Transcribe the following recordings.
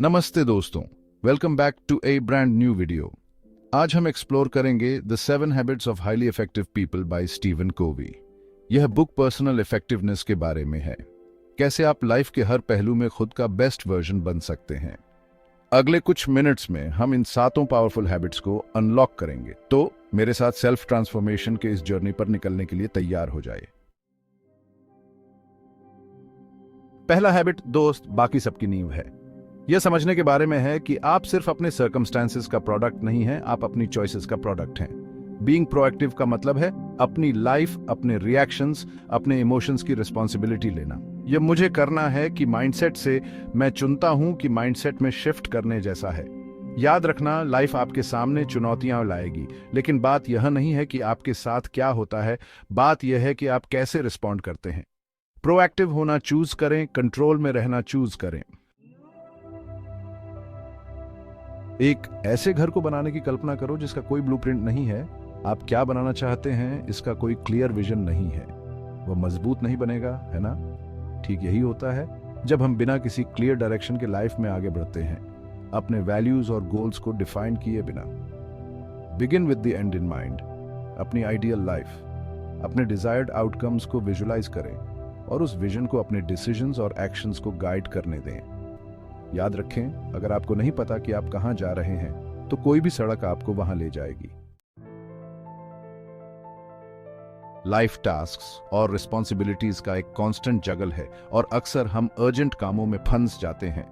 नमस्ते दोस्तों, welcome back to a brand new video. आज हम एक्सप्लोर करेंगे the 7 habits of highly effective people by Steven Covey. यह बुक पर्सनल इफेक्टिवनेस के बारे में है, कैसे आप लाइफ के हर पहलू में खुद का बेस्ट वर्जन बन सकते हैं। अगले कुछ मिनट्स में हम इन 7 पावरफुल हैबिट्स को अनलॉक करेंगे, तो मेरे साथ सेल्फ ट्रांसफॉर्मेशन के इस जर्नी पर निकलने के लिए तैयार हो जाइए। पहला हैबिट दोस्त बाकी सबकी नींव है। यह समझने के बारे में है कि आप सिर्फ अपने सर्कमस्टेंसेस का प्रोडक्ट नहीं हैं, आप अपनी चॉइसेस का प्रोडक्ट हैं। बीइंग प्रोएक्टिव का मतलब है अपनी लाइफ, अपने रिएक्शंस, अपने इमोशंस की रिस्पॉन्सिबिलिटी लेना। यह मुझे करना है कि माइंडसेट से मैं चुनता हूं कि माइंडसेट में शिफ्ट करने जैसा है। याद रखना, लाइफ आपके सामने चुनौतियां लाएगी, लेकिन बात यह नहीं है कि आपके साथ क्या होता है, बात यह है कि आप कैसे रिस्पॉन्ड करते हैं। प्रोएक्टिव होना चूज करें, कंट्रोल में रहना चूज करें। एक ऐसे घर को बनाने की कल्पना करो जिसका कोई ब्लूप्रिंट नहीं है। आप क्या बनाना चाहते हैं, इसका कोई क्लियर विजन नहीं है। वह मजबूत नहीं बनेगा, है ना? ठीक यही होता है जब हम बिना किसी क्लियर डायरेक्शन के लाइफ में आगे बढ़ते हैं, अपने वैल्यूज और गोल्स को डिफाइन किए बिना। Begin with the and in mind. अपनी आइडियल लाइफ, अपने डिजायर्ड आउटकम्स को विजुलाइज करें और उस विजन को अपने डिसीजंस और एक्शंस को गाइड करने दें। याद रखें, अगर आपको नहीं पता कि आप कहां जा रहे हैं, तो कोई भी सड़क आपको वहां ले जाएगी। लाइफ टास्क्स और रिस्पॉन्सिबिलिटीज का एक कांस्टेंट जगल है और अक्सर हम अर्जेंट कामों में फंस जाते हैं,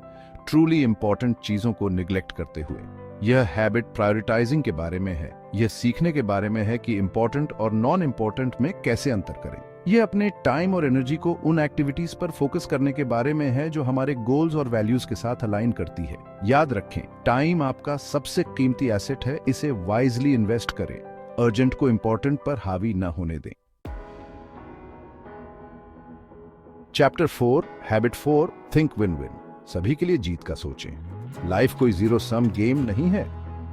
ट्रूली इंपॉर्टेंट चीजों को निग्लेक्ट करते हुए। यह हैबिट प्रायोरिटाइजिंग के बारे में है। यह सीखने के बारे में है कि इंपॉर्टेंट और नॉन इंपॉर्टेंट में कैसे अंतर करें। यह अपने टाइम और एनर्जी को उन एक्टिविटीज पर फोकस करने के बारे में है जो हमारे गोल्स और वैल्यूज के साथ अलाइन करती है। याद रखें, टाइम आपका सबसे कीमती एसेट है, इसे वाइजली इन्वेस्ट करें। अर्जेंट को इंपॉर्टेंट पर हावी न होने दें। Chapter 4, habit 4, think win win. सभी के लिए जीत का सोचें। लाइफ कोई जीरो सम गेम नहीं है।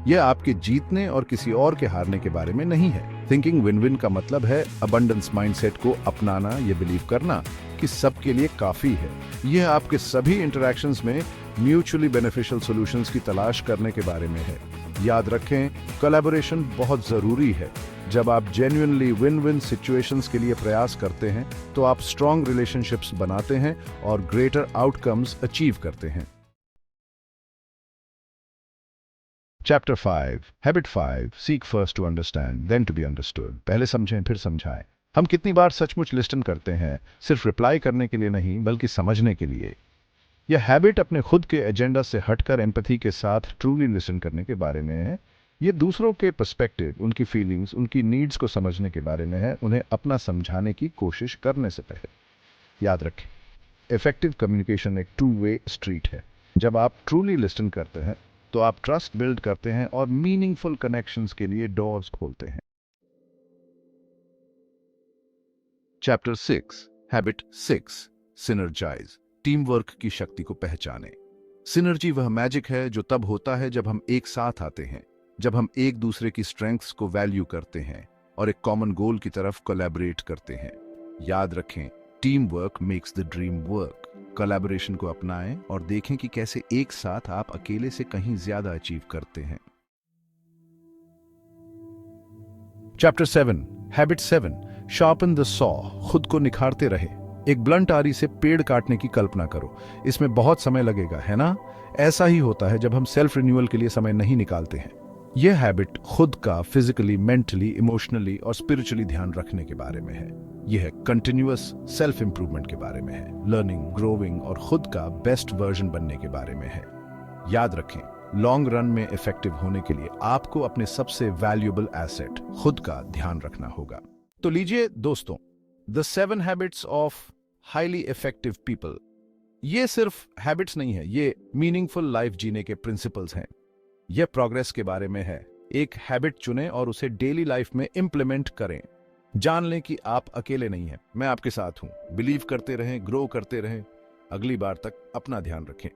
यह आपके जीतने और किसी और के हारने के बारे में नहीं है। थिंकिंग विन विन का मतलब है अबंडेंस माइंडसेट को अपनाना, यह बिलीव करना कि सबके लिए काफी है। यह आपके सभी इंटरैक्शंस में म्यूचुअली बेनिफिशियल सॉल्यूशंस की तलाश करने के बारे में है। याद रखें, कोलैबोरेशन बहुत जरूरी है। जब आप जेन्युइनली विन विन सिचुएशंस के लिए प्रयास करते हैं, तो आप स्ट्रॉन्ग रिलेशनशिप्स बनाते हैं और ग्रेटर आउटकम्स अचीव करते हैं। Chapter 5, habit 5, seek first to understand then to be understood. पहले समझें फिर समझाएं। हम कितनी बार सचमुच लिस्टन करते हैं, सिर्फ रिप्लाई करने के लिए नहीं, बल्कि समझने के लिए। यह हैबिट अपने खुद के एजेंडा से हटकर एम्पैथी के साथ ट्रूली लिसन करने के बारे में है। ये दूसरों के पर्सपेक्टिव, उनकी फीलिंग्स, उनकी नीड्स को समझने के बारे में है, उन्हें अपना समझाने की कोशिश करने से पहले। याद रखें, इफेक्टिव कम्युनिकेशन एक 2-वे स्ट्रीट है। जब आप ट्रूली लिसन करते हैं, तो आप ट्रस्ट बिल्ड करते हैं और मीनिंगफुल कनेक्शंस के लिए डोर्स खोलते हैं। Chapter 6, habit 6, synergise. Team work की शक्ति को पहचाने। सिनर्जी वह मैजिक है जो तब होता है जब हम एक साथ आते हैं, जब हम एक दूसरे की स्ट्रेंथ्स को वैल्यू करते हैं और एक कॉमन गोल की तरफ कोलैबोरेट करते हैं। याद रखें, team work makes the dream work. Collaboration को अपनाएं और देखें कि कैसे एक साथ आप अकेले से कहीं ज्यादा अचीव करते हैं। Chapter 7, habit 7, sharpen the saw. खुद को निखारते रहे। एक ब्लंट आरी से पेड़ काटने की कल्पना करो। इसमें बहुत समय लगेगा, है ना? ऐसा ही होता है जब हम सेल्फ रिन्यूअल के लिए समय नहीं निकालते हैं। यह हैबिट खुद का फिजिकली, मेंटली, इमोशनली और स्पिरिचुअली ध्यान रखने के बारे में है। यह कंटिन्यूअस सेल्फ इंप्रूवमेंट के बारे में है, लर्निंग, ग्रोविंग और खुद का बेस्ट वर्जन बनने के बारे में है। याद रखें, लॉन्ग रन में इफेक्टिव होने के लिए आपको अपने सबसे वैल्यूएबल एसेट, खुद का ध्यान रखना होगा। तो लीजिए दोस्तों, the 7 habits of highly effective people. ये सिर्फ हैबिट्स नहीं है, ये मीनिंगफुल लाइफ जीने के प्रिंसिपल्स हैं। यह प्रोग्रेस के बारे में है। एक हैबिट चुनें और उसे डेली लाइफ में इंप्लीमेंट करें। जान लें कि आप अकेले नहीं हैं, मैं आपके साथ हूं। बिलीव करते रहें, ग्रो करते रहें। अगली बार तक अपना ध्यान रखें।